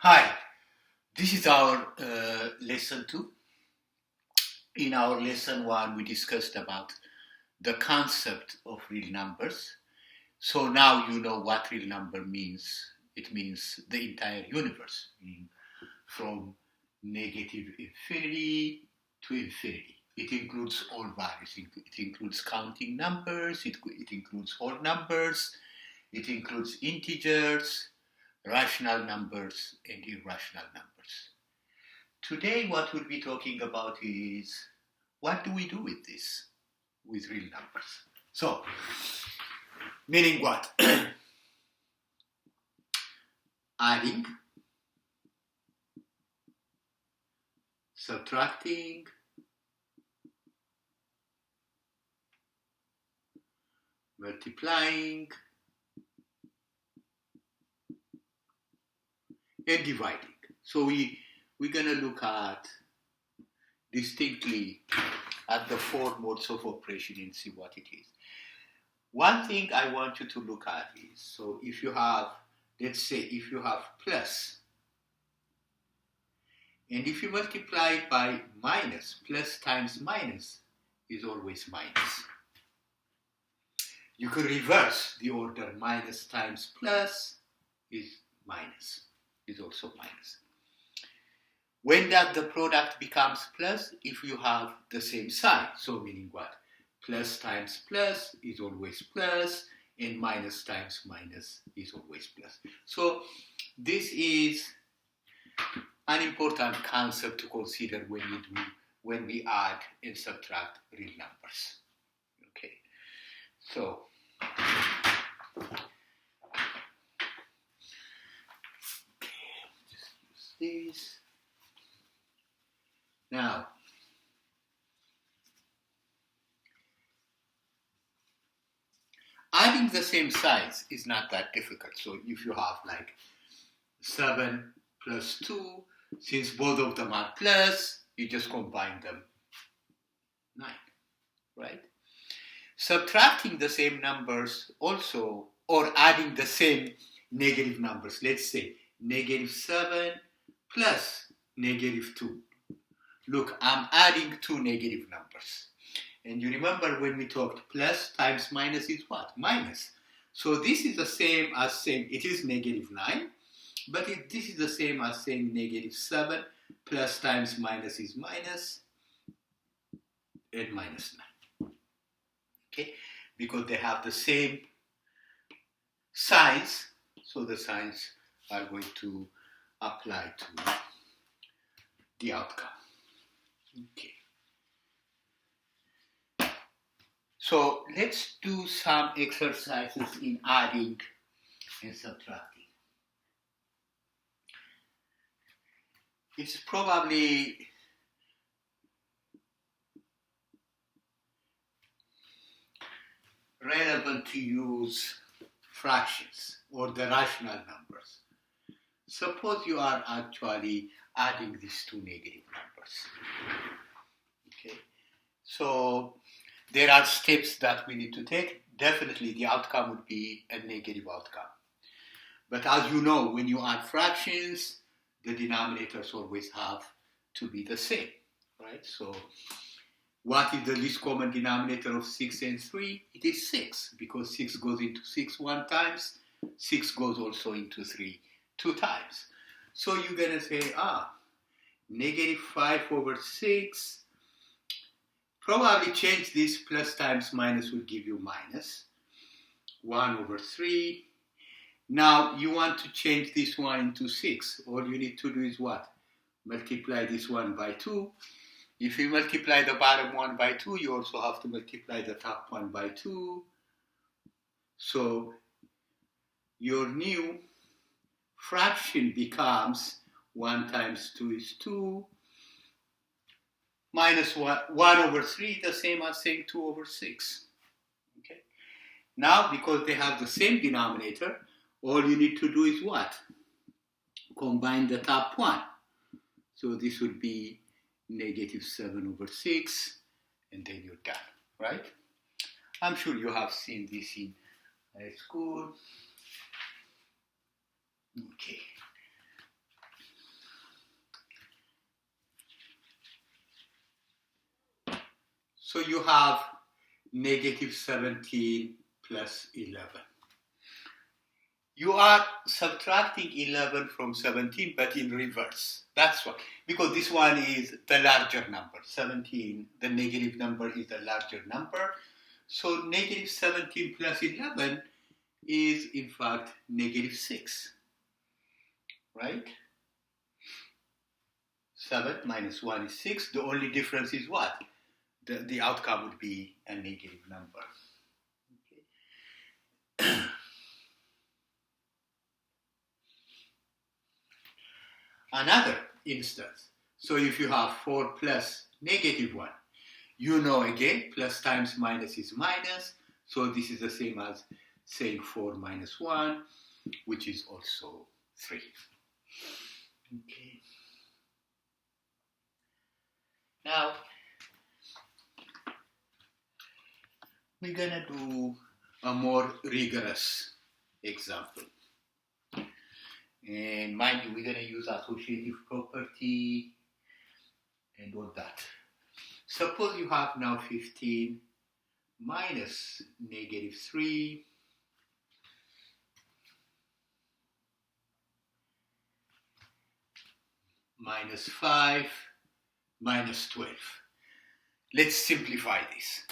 Hi, this is our lesson 2. In our lesson 1, we discussed about the concept of real numbers. So now you know what real number means. It means the entire universe, meaning from negative infinity to infinity. It includes all values. It includes counting numbers, it includes whole numbers, it includes integers, rational numbers, and irrational numbers. Today, what we'll be talking about is what do we do with this, with real numbers? So, meaning what? Adding, subtracting, multiplying, and dividing. So we're going to look at distinctly at the 4 modes of operation and see what it is. One thing I want you to look at is, so if you have, let's say, if you have plus, and if you multiply it by minus, plus times minus is always minus. You could reverse the order. Minus times plus is minus, is also minus. When that the product becomes plus, if you have the same sign. So meaning what? Plus times plus is always plus, and minus times minus is always plus. So this is an important concept to consider when we add and subtract real numbers. Okay, so just use this. Now, adding the same size is not that difficult. So if you have like 7 plus 2, since both of them are plus, you just combine them. 9, right? Subtracting the same numbers also, or adding the same negative numbers. Let's say negative 7 plus negative 2. Look, I'm adding 2 negative numbers. And you remember when we talked plus times minus is what? Minus. So this is the same as saying it is negative 9, but this is the same as saying negative 7 plus times minus is minus, and minus 9. Okay? Because they have the same signs, so the signs are going to apply to the outcome. Okay. So let's do some exercises in adding and subtracting. It's probably relevant to use fractions or the rational numbers. Suppose you are actually adding these 2 negative numbers. Okay, so there are steps that we need to take. Definitely the outcome would be a negative outcome. But as you know, when you add fractions, the denominators always have to be the same, right? So what is the least common denominator of 6 and 3? It is 6, because 6 goes into 6 1 times, 6 goes also into 3 2 times. So you're going to say, negative 5 over 6. Probably change this, plus times minus will give you minus 1 over 3. Now you want to change this one into 6. All you need to do is what? Multiply this one by 2. If you multiply the bottom one by 2, you also have to multiply the top one by 2. So your new fraction becomes 1 times 2 is 2. Minus 1 over 3, the same as saying 2 over 6. Okay. Now, because they have the same denominator, all you need to do is what? Combine the top one. So this would be negative 7 over 6, and then you're done, right? I'm sure you have seen this in school. Okay. So you have negative 17 plus 11. You are subtracting 11 from 17, but in reverse. That's why, because this one is the larger number. 17, the negative number is the larger number. So negative 17 plus 11 is in fact negative 6, right? 7 minus 1 is 6. The only difference is what? The outcome would be a negative number. Okay. Another instance. So if you have 4 plus negative 1, you know again, plus times minus is minus. So this is the same as saying 4 minus 1, which is also 3. Okay. Now, we're going to do a more rigorous example. And mind you, we're going to use associative property and all that. Suppose you have now 15 minus negative 3 minus 5 minus 12. Let's simplify this.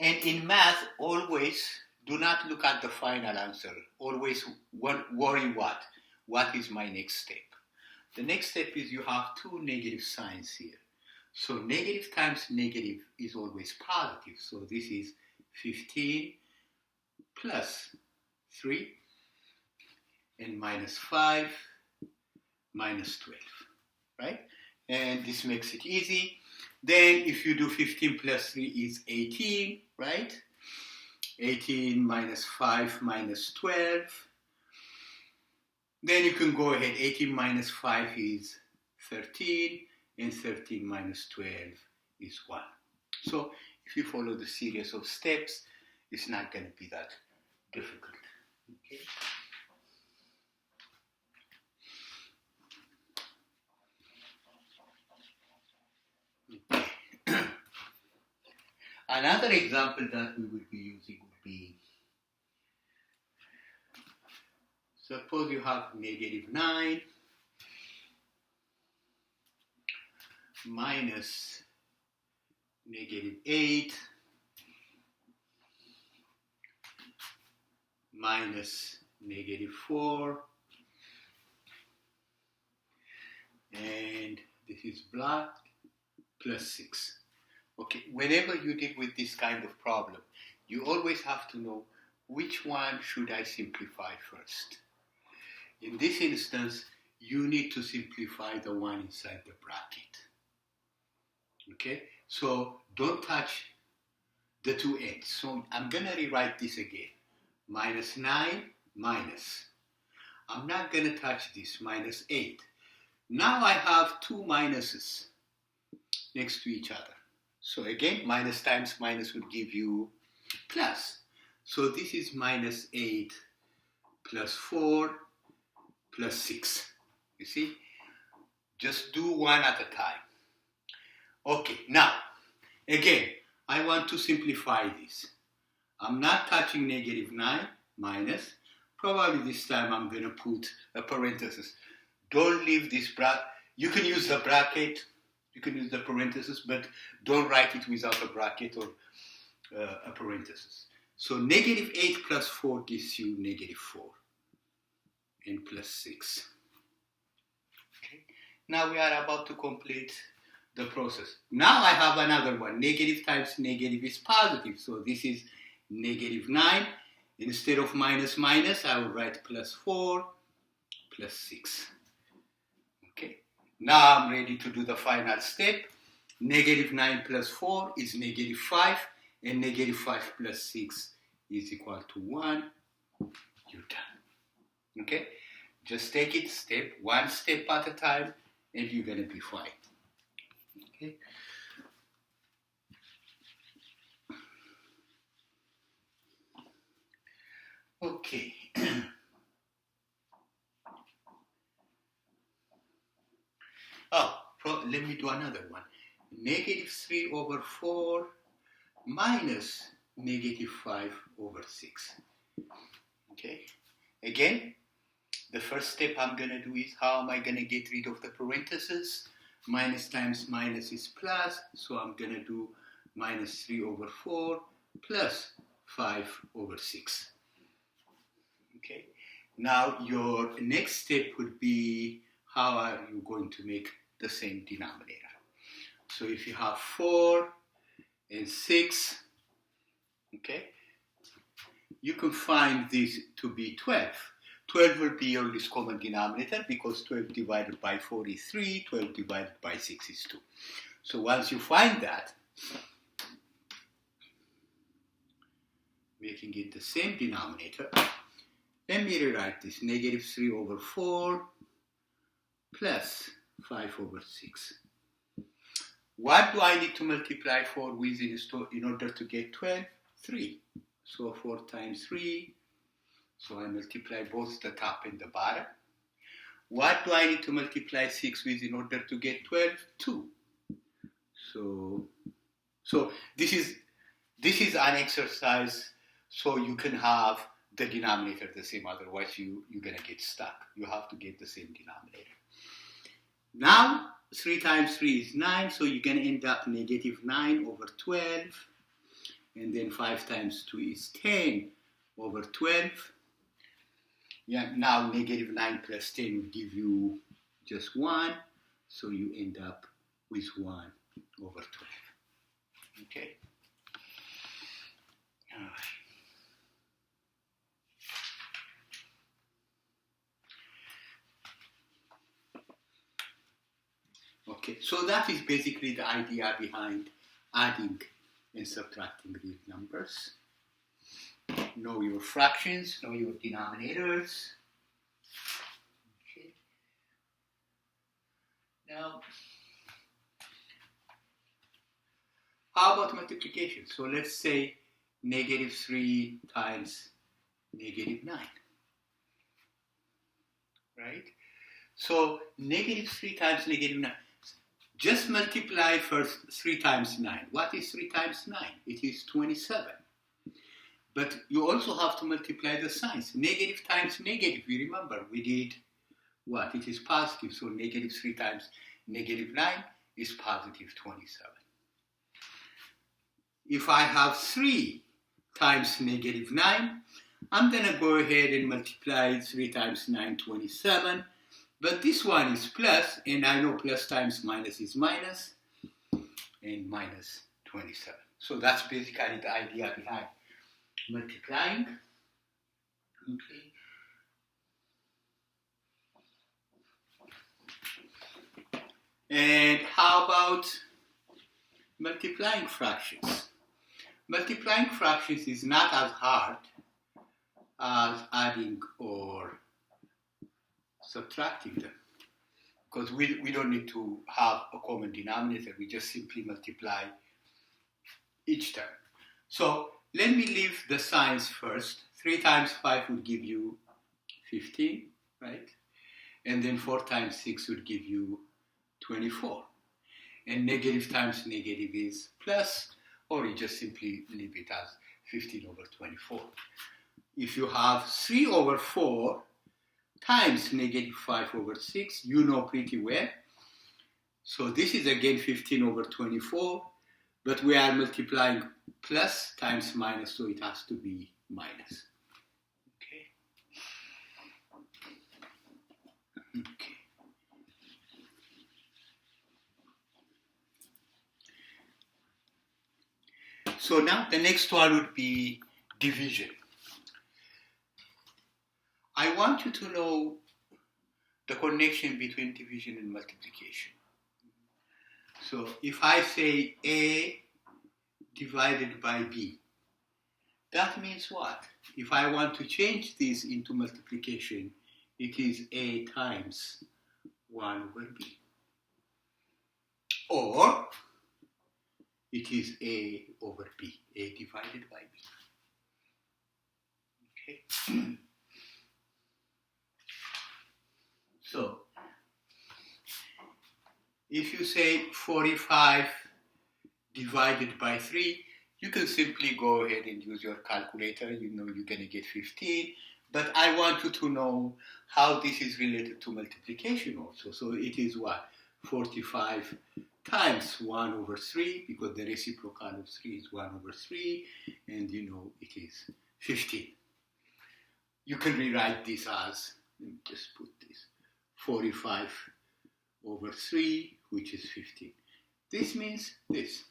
And in math, always do not look at the final answer. Always worry what? What is my next step? The next step is you have two negative signs here. So negative times negative is always positive. So this is 15 plus 3 and minus 5 minus 12, right? And this makes it easy. Then if you do 15 plus 3 is 18, right? 18 minus 5 minus 12. Then you can go ahead. 18 minus 5 is 13, and 13 minus 12 is 1. So if you follow the series of steps, it's not going to be that difficult. Okay. Another example that we would be using would be, suppose you have negative 9 minus negative 8 minus negative 4, and this is black, plus 6. Okay, whenever you deal with this kind of problem, you always have to know which one should I simplify first. In this instance, you need to simplify the one inside the bracket. Okay, so don't touch the two ends. So I'm going to rewrite this again. Minus 9 minus. I'm not going to touch this, minus 8. Now I have two minuses next to each other. So again, minus times minus would give you plus. So this is minus 8 plus 4 plus 6. You see? Just do one at a time. Okay, now, again, I want to simplify this. I'm not touching negative 9 minus. Probably this time I'm going to put a parenthesis. Don't leave this bracket. You can use the bracket. You can use the parenthesis, but don't write it without a bracket or a parenthesis. So negative 8 plus 4 gives you negative 4 and plus 6. Okay. Now we are about to complete the process. Now I have another one. Negative times negative is positive. So this is negative 9. Instead of minus minus, I will write plus 4 plus 6. Okay. Now I'm ready to do the final step. Negative 9 plus 4 is negative 5, and negative 5 plus 6 is equal to 1. You're done. Okay? Just take it one step at a time, and you're going to be fine. Okay? Okay. Let me do another one. Negative 3 over 4 minus negative 5 over 6. Okay, again, the first step I'm going to do is how am I going to get rid of the parentheses? Minus times minus is plus, so I'm going to do minus 3 over 4 plus 5 over 6. Okay, now your next step would be how are you going to make the same denominator? So if you have 4 and 6, okay, you can find this to be 12. 12 will be your least common denominator because 12 divided by 4 is 3, 12 divided by 6 is 2. So once you find that, making it the same denominator, let me rewrite this, negative 3 over 4 plus 5 over 6. What do I need to multiply 4 with in order to get 12? 3. So 4 times 3. So I multiply both the top and the bottom. What do I need to multiply 6 with in order to get 12? 2. So this is an exercise so you can have the denominator the same, otherwise you're going to get stuck. You have to get the same denominator. Now 3 times 3 is 9, so you're going to end up negative 9 over 12. And then 5 times 2 is 10 over 12. Yeah, now negative 9 plus 10 will give you just 1. So you end up with 1 over 12. Okay? All right. Okay, so that is basically the idea behind adding and subtracting real numbers. Know your fractions, know your denominators. Okay. Now, how about multiplication? So let's say negative 3 times negative 9. Right? So negative 3 times negative 9. Just multiply first 3 times 9. What is 3 times 9? It is 27. But you also have to multiply the signs. Negative times negative, you remember, we did what? It is positive, so negative 3 times negative 9 is positive 27. If I have 3 times negative 9, I'm going to go ahead and multiply 3 times 9, 27. But this one is plus, and I know plus times minus is minus, and minus 27. So that's basically the idea behind multiplying. Okay. And how about multiplying fractions? Multiplying fractions is not as hard as adding or subtracting them, because we don't need to have a common denominator. We just simply multiply each term. So let me leave the signs first. 3 times 5 would give you 15, right? And then 4 times 6 would give you 24. And negative times negative is plus, or you just simply leave it as 15 over 24. If you have 3 over 4 times negative 5 over 6, you know pretty well. So this is again 15 over 24, but we are multiplying plus times minus, so it has to be minus. Okay. Okay. So now the next one would be division. I want you to know the connection between division and multiplication. So if I say A divided by B, that means what? If I want to change this into multiplication, it is A times 1 over B. Or it is A over B, A divided by B. Okay. So, if you say 45 divided by 3, You can simply go ahead and use your calculator. You know you're going to get 15. But I want you to know how this is related to multiplication also. So it is what? 45 times 1 over 3, because the reciprocal of 3 is 1 over 3, and you know it is 15. You can rewrite this as, let me just put this, 45 over 3, which is 15. This means this.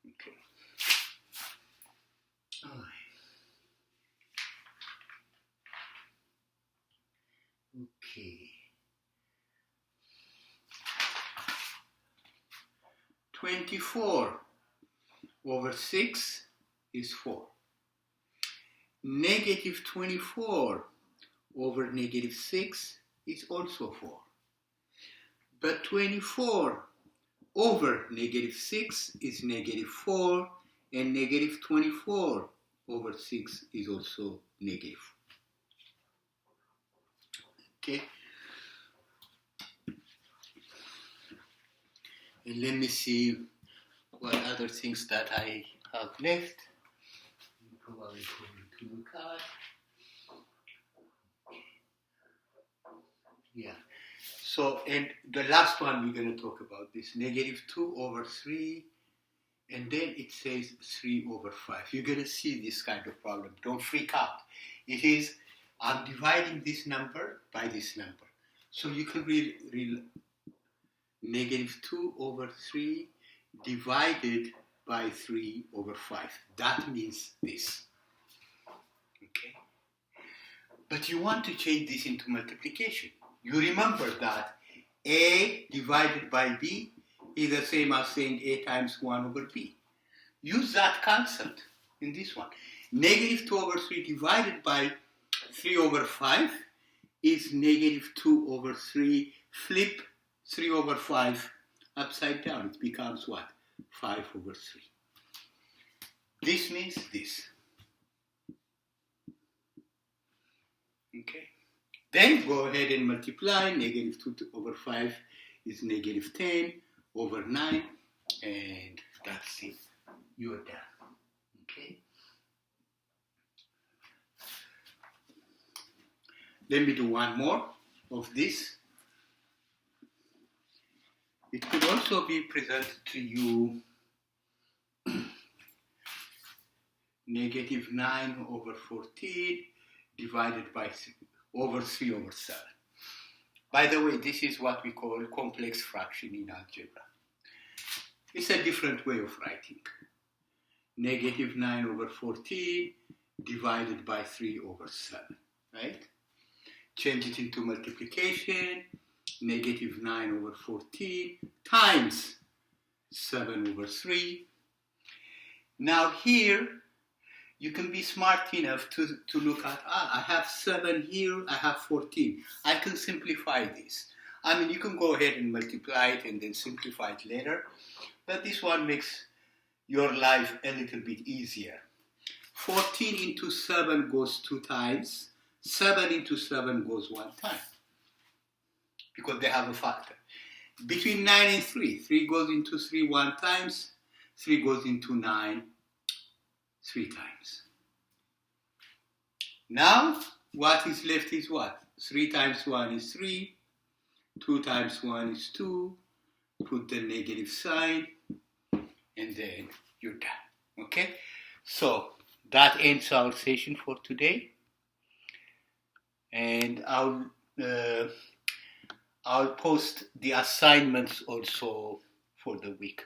Okay. All right. Okay. 24 over 6 is 4. Negative 24 over negative 6 is also 4. But 24 over negative 6 is negative 4, and negative 24 over 6 is also negative. Okay? And let me see what other things that I have left. Probably going to look at. Yeah. So, and the last one we're going to talk about this, negative 2 over 3, and then it says 3 over 5. You're going to see this kind of problem. Don't freak out. It is, I'm dividing this number by this number. So you can read negative 2 over 3 divided by 3 over 5. That means this. Okay? But you want to change this into multiplication. You remember that A divided by B is the same as saying A times 1 over B. Use that concept in this one. Negative 2 over 3 divided by 3 over 5 is negative 2 over 3. Flip 3 over 5 upside down. It becomes what? 5 over 3. This means this. Okay. Then go ahead and multiply. Negative 2 over 5 is negative 10 over 9. And that's it. You're done. Okay. Let me do one more of this. It could also be presented to you negative 9 over 14 divided by over 3 over 7. By the way, this is what we call complex fraction in algebra. It's a different way of writing. Negative 9 over 14 divided by 3 over 7, right? Change it into multiplication. Negative 9 over 14 times 7 over 3. Now here, you can be smart enough to look at, I have 7 here, I have 14. I can simplify this. I mean, you can go ahead and multiply it and then simplify it later, but this one makes your life a little bit easier. 14 into 7 goes 2 times. 7 into 7 goes 1 time, because they have a factor. Between 9 and 3, 3 goes into 3 1 times, 3 goes into 9 3 times. Now, what is left is what? 3 times 1 is 3, 2 times 1 is 2, put the negative sign, and then you're done. Okay? So, that ends our session for today. And I'll post the assignments also for the week.